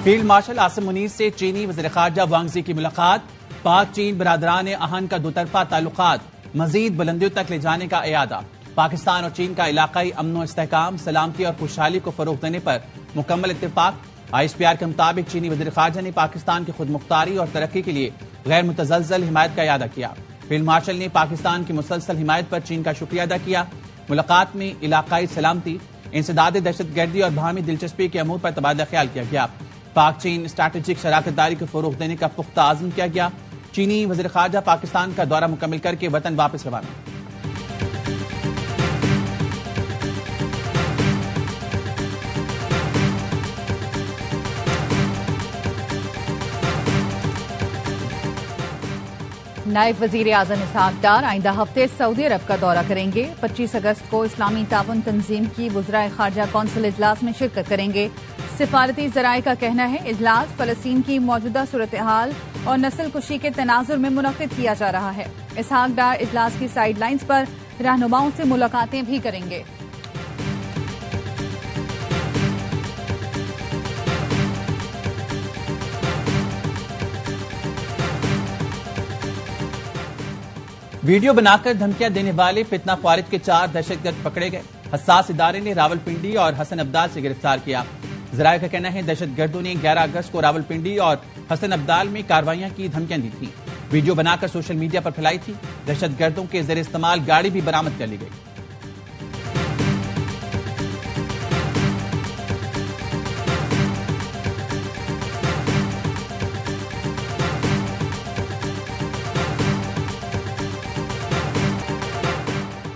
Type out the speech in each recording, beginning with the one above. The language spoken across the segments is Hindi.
फील्ड मार्शल आसिम मुनीर से चीनी वज़ीर ख़ारजा वांग ज़ी की मुलाकात। पाक चीन बरादरान आहन का दोतरफा ताल्लुकात मजीद बुलंदियों तक ले जाने का इरादा। पाकिस्तान और चीन का इलाकाई अमन इस्तेहकाम, सलामती और खुशहाली को फरोग देने पर मुकम्मल इत्तेफाक। ISPR के मुताबिक चीनी वज़ीर ख़ारजा ने पाकिस्तान की खुद मुख्तारी और तरक्की के लिए गैर मुतज़लज़ल हिमायत का इरादा किया। फील्ड मार्शल ने पाकिस्तान की मुसलसल हिमायत पर चीन का शुक्रिया अदा किया। मुलाकात में इलाकाई सलामती, इंसदाद दहशतगर्दी और बाहमी दिलचस्पी के अमूर पर तबादला ख्याल किया गया। पाक चीन स्ट्रैटेजिक शराकतदारी को फरोग देने का पुख्ता आज़म किया गया। चीनी वज़ीर ख़ारजा पाकिस्तान का दौरा मुकम्मल करके वतन वापस रवाना। नायब वजीर आज़म इसहाक डार आइंदा हफ्ते सऊदी अरब का दौरा करेंगे। 25 अगस्त को इस्लामी ताउन तंजीम की वज़राए ख़ारजा कौंसिल इजलास में शिरकत करेंगे। सिफारती ज़राए का कहना है इजलास फ़लस्तीन की मौजूदा सूरत हाल और नस्ल कुशी के तनाजुर में मुनक़िद किया जा रहा है। इसहाक डार इजलास की साइड लाइन्स पर रहनुमाओं से मुलाकातें भी करेंगे। वीडियो बनाकर धमकियां देने वाले फितना ख्वारिज के 4 दहशतगर्द पकड़े गए। हसास इदारे ने रावलपिंडी और हसन अब्दाल से गिरफ्तार किया। ज़राए का कहना है दहशतगर्दों ने 11 अगस्त को रावलपिंडी और हसन अब्दाल में कार्रवाइयां की धमकियां दी थी। वीडियो बनाकर सोशल मीडिया पर फैलाई थी। दहशतगर्दों के ज़ेर इस्तेमाल गाड़ी भी बरामद कर ली गई।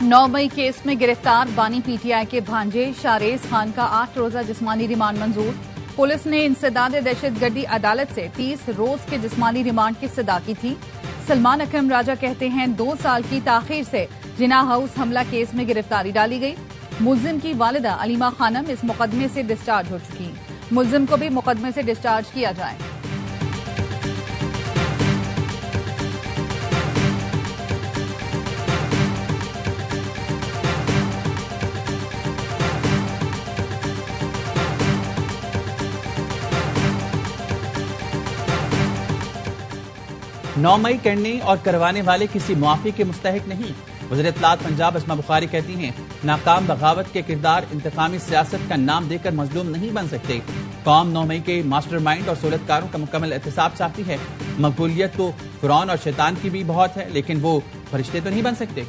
नौ मई केस में गिरफ्तार बानी PTI के भांजे शारेज खान का 8 रोजा जिस्मानी रिमांड मंजूर। पुलिस ने इंसदाद दहशतगर्दी अदालत से 30 रोज के जिस्मानी रिमांड की सदा की थी। सलमान अकरम राजा कहते हैं 2 साल की ताखीर से जिना हाउस हमला केस में गिरफ्तारी डाली गई। मुल्जिम की वालिदा अलीमा खानम इस मुकदमे से डिस्चार्ज हो चुकी। मुल्जिम को भी मुकदमे से डिस्चार्ज किया जाए। नौ मई करने और करवाने वाले किसी मुआफी के मुस्तहिक नहीं। वज़ीर इत्तलात पंजाब अस्मा बुखारी कहती हैं नाकाम बगावत के किरदार इंतकामी सियासत का नाम देकर मजलूम नहीं बन सकते। कौम 9 मई के मास्टरमाइंड और सहूलतकारों का मुकम्मल एहतसाब चाहती है। मकबूलियत तो फ़िरौन और शैतान की भी बहुत है, लेकिन वो फरिश्ते तो नहीं बन सकते।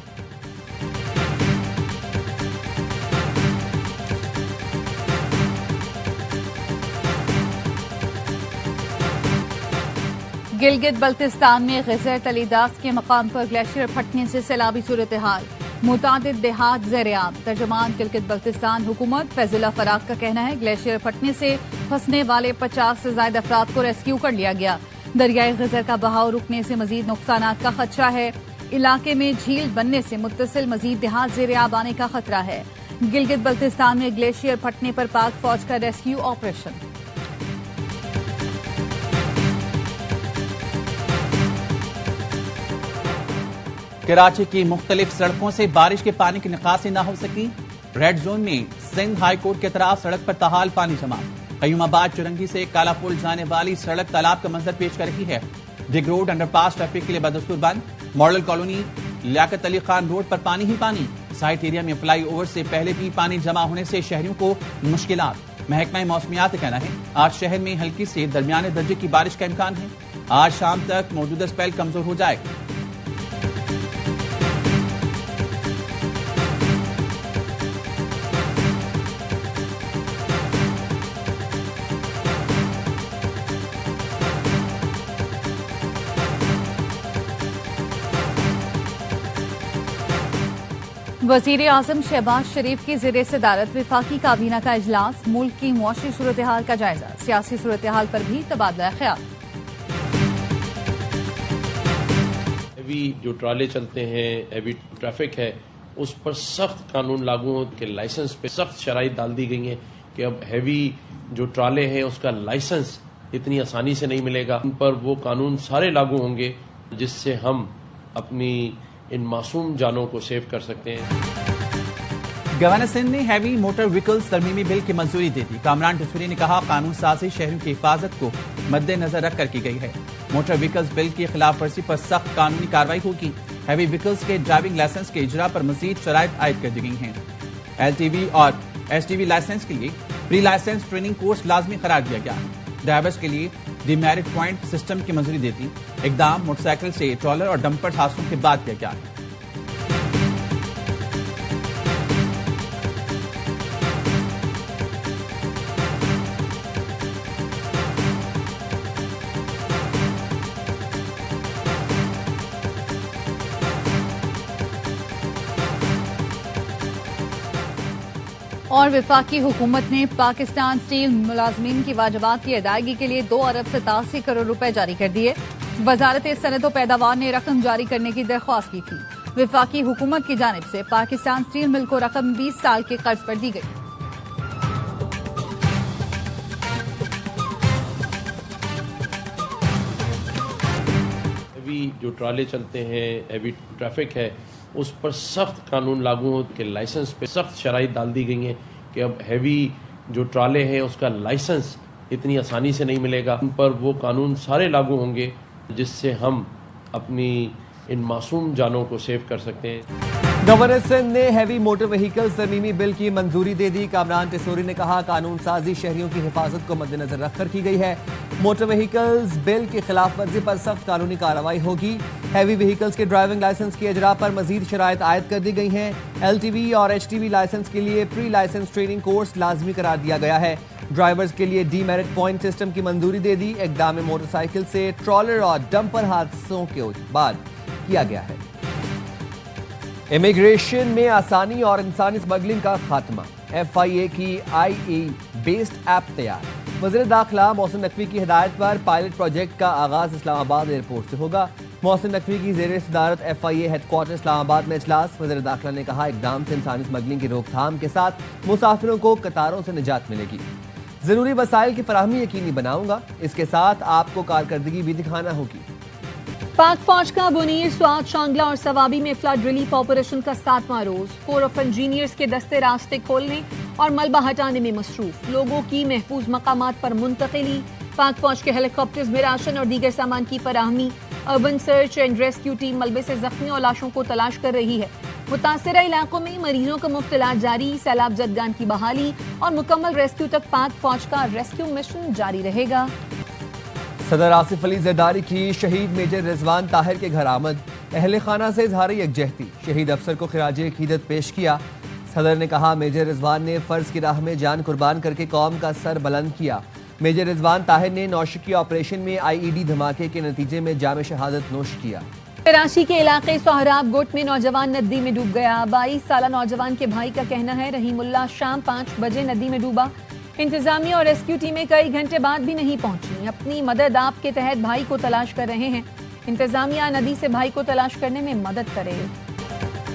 गिलगित बल्तिस्तान में गज़र तलीदास के मकाम पर ग्लेशियर फटने से सैलाबी सूरत हाल, मुतादिद देहात ज़ेर-ए-आब। तर्जुमान गिलगित बल्तिस्तान हुकूमत फैजुल्लाह फराग का कहना है ग्लेशियर फटने से फंसने वाले 50 से ज्यादा अफराद को रेस्क्यू कर लिया गया। दरियाए गज़र का बहाव रुकने से मजीद नुकसानात का खदशा है। इलाके में झील बनने से मुत्तसिल मजीद देहात ज़ेर-ए-आब आने का खतरा है। गिलगित बल्तिस्तान में ग्लेशियर फटने पर पाक फौज का रेस्क्यू ऑपरेशन। कराची की मुख्तलिफ सड़कों से बारिश के पानी की निकासी न हो सकी। रेड जोन में सिंध हाई कोर्ट के तरफ सड़क पर ताहाल पानी जमा। कयूमाबाद चुरंगी से कालापुल जाने वाली सड़क तालाब का मंजर पेश कर रही है। डिग रोड अंडरपास ट्रैफिक के लिए बदस्तूर बंद। Model colony Liaquat Ali Khan road पर पानी ही पानी। साइट एरिया में फ्लाई ओवर से पहले भी पानी जमा होने से शहरियों को मुश्किलात। महकमा मौसमियात का कहना है आज शहर में हल्की से दरमियाने दर्जे की बारिश का इम्कान है। आज शाम तक मौजूदा स्पेल कमजोर हो जाएगा। वज़ीर आज़म शहबाज शरीफ की ज़ेर सदारत वफाकी काबीना का इजलास, मुल्क की मुआशी सूरत हाल का जायजा, सियासी सूरत हाल पर भी तबादला ख्याल। हैवी जो ट्राले चलते हैं, हैवी ट्रैफिक है, उस पर सख्त कानून लागू हो के लाइसेंस पे सख्त शराइत डाल दी गई हैं कि अब हैवी जो ट्राले हैं उसका लाइसेंस इतनी आसानी से नहीं मिलेगा। उन पर वो कानून सारे लागू होंगे जिससे हम अपनी इन मासूम जानों को सेव कर सकते हैं। गवर्नर सिंध ने हैवी मोटर व्हीकल्स तरमीमी बिल की मंजूरी दे दी। कामरान टिसूरी ने कहा, कानून साजी शहरों की हिफाजत को मद्देनजर रखकर की गई है। मोटर व्हीकल्स बिल की खिलाफ वर्जी पर सख्त कानूनी कार्रवाई होगी। हैवी व्हीकल्स के ड्राइविंग लाइसेंस के इजरा पर मजीद शराइत आयद कर दी गई हैं। LTV और HTV लाइसेंस के लिए प्री लाइसेंस ट्रेनिंग कोर्स लाजमी करार दिया गया है। ड्राइवर्स के लिए डीमेरिट पॉइंट सिस्टम की मंजूरी देती इकदाम मोटरसाइकिल से ट्रॉलर और डंपर हादसों के बाद किया गया है। और वफाकी हुकूमत ने पाकिस्तान स्टील मुलाजमीन की वाजबात की अदायगी के लिए 2 अरब 87 करोड़ रुपए जारी कर दिए। वजारत सनद व पैदावार ने रकम जारी करने की दरख्वास्त की थी। वफाकी हुकूमत की जानिब से पाकिस्तान स्टील मिल को रकम 20 साल के कर्ज पर दी गई। जो ट्राले चलते हैं, हैवी ट्रैफिक है, उस पर सख्त कानून लागू हो के लाइसेंस पे सख्त शराइत डाल दी गई हैं कि अब हैवी जो ट्राले हैं उसका लाइसेंस इतनी आसानी से नहीं मिलेगा। उन पर वो कानून सारे लागू होंगे जिससे हम अपनी इन मासूम जानों को सेव कर सकते हैं। गवर्नर सिंध ने हैवी मोटर व्हीकल्स तरमीमी बिल की मंजूरी दे दी। कामरान टिसूरी ने कहा, कानून साजी शहरियों की हिफाजत को मद्देनजर रखकर की गई है। मोटर व्हीकल्स बिल की खिलाफ वर्जी पर सख्त कानूनी कार्रवाई होगी। हैवी व्हीकल्स के ड्राइविंग लाइसेंस की इजरा पर मजीद शराइत आयद कर दी गई हैं। LTV और HTV लाइसेंस के लिए प्री लाइसेंस ट्रेनिंग कोर्स लाजमी करार दिया गया है। ड्राइवर्स के लिए डीमेरिट पॉइंट सिस्टम की मंजूरी दे दी। इकदाम मोटरसाइकिल से ट्रॉलर और डंपर हादसों के बाद किया गया है। इमिग्रेशन में आसानी और इंसानी स्मगलिंग का खात्मा। FIA की IE बेस्ड ऐप तैयार। वज़ीर दाखिला मोहसिन नकवी की हिदायत पर पायलट प्रोजेक्ट का आगाज इस्लामाबाद एयरपोर्ट से होगा। मोहसिन नकवी की ज़ेर सदारत FIA हेडक्वार्टर इस्लामाबाद में इजलास। वज़ीर दाखिला ने कहा, इकदाम से इंसानी स्मगलिंग की रोकथाम के साथ मुसाफिरों को कतारों से निजात मिलेगी। जरूरी वसाइल की फराहमी यकीनी बनाऊंगा। इसके साथ आपको कारकर्दगी भी दिखाना होगी। पाक फौज का बुनीर, स्वात, शांगला और सवाबी में फ्लड रिलीफ ऑपरेशन का 7वां रोज। कोर ऑफ इंजीनियर्स के दस्ते रास्ते खोलने और मलबा हटाने में मसरूफ। लोगों की महफूज मकामात पर मुंतकिली। पाक फौज के हेलीकॉप्टर्स में राशन और दीगर सामान की फराहमी। Urban search and rescue team मलबे से जख्मी और लाशों को तलाश कर रही है। मुतासरा इलाकों में मरीजों का मुफ्त इलाज जारी। सैलाब जदगान की बहाली और मुकम्मल रेस्क्यू तक पाक फौज का रेस्क्यू मिशन जारी रहेगा। सदर आसिफ अली जरदारी की शहीद मेजर रिजवान ताहिर के घर आमद। अहले खाना से इजहार यकजहती। शहीद अफसर को खिराजे अकीदत पेश किया। सदर ने कहा, मेजर रिजवान ने फर्ज की राह में जान कुर्बान करके कौम का सर बुलंद किया। मेजर रिजवान ताहिर ने नौशकी ऑपरेशन में IED धमाके के नतीजे में जाम शहादत नोश किया। कराची के इलाके सोहराब गुट में नौजवान नदी में डूब गया। 22 साल नौजवान के भाई का कहना है, रहीमुल्लाह शाम 5 बजे नदी में डूबा। इंतजामिया और रेस्क्यू टीमें कई घंटे बाद भी नहीं पहुंची। अपनी मदद आप के तहत भाई को तलाश कर रहे हैं। इंतजामिया नदी से भाई को तलाश करने में मदद करे।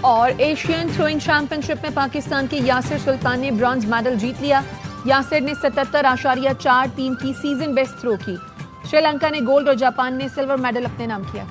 और एशियन थ्रोइंग चैंपियनशिप में पाकिस्तान के यासिर सुल्तान ने ब्रॉन्ज मेडल जीत लिया। यासिर ने 77.43 की सीजन बेस्ट थ्रो की। श्रीलंका ने गोल्ड और जापान ने सिल्वर मेडल अपने नाम किया।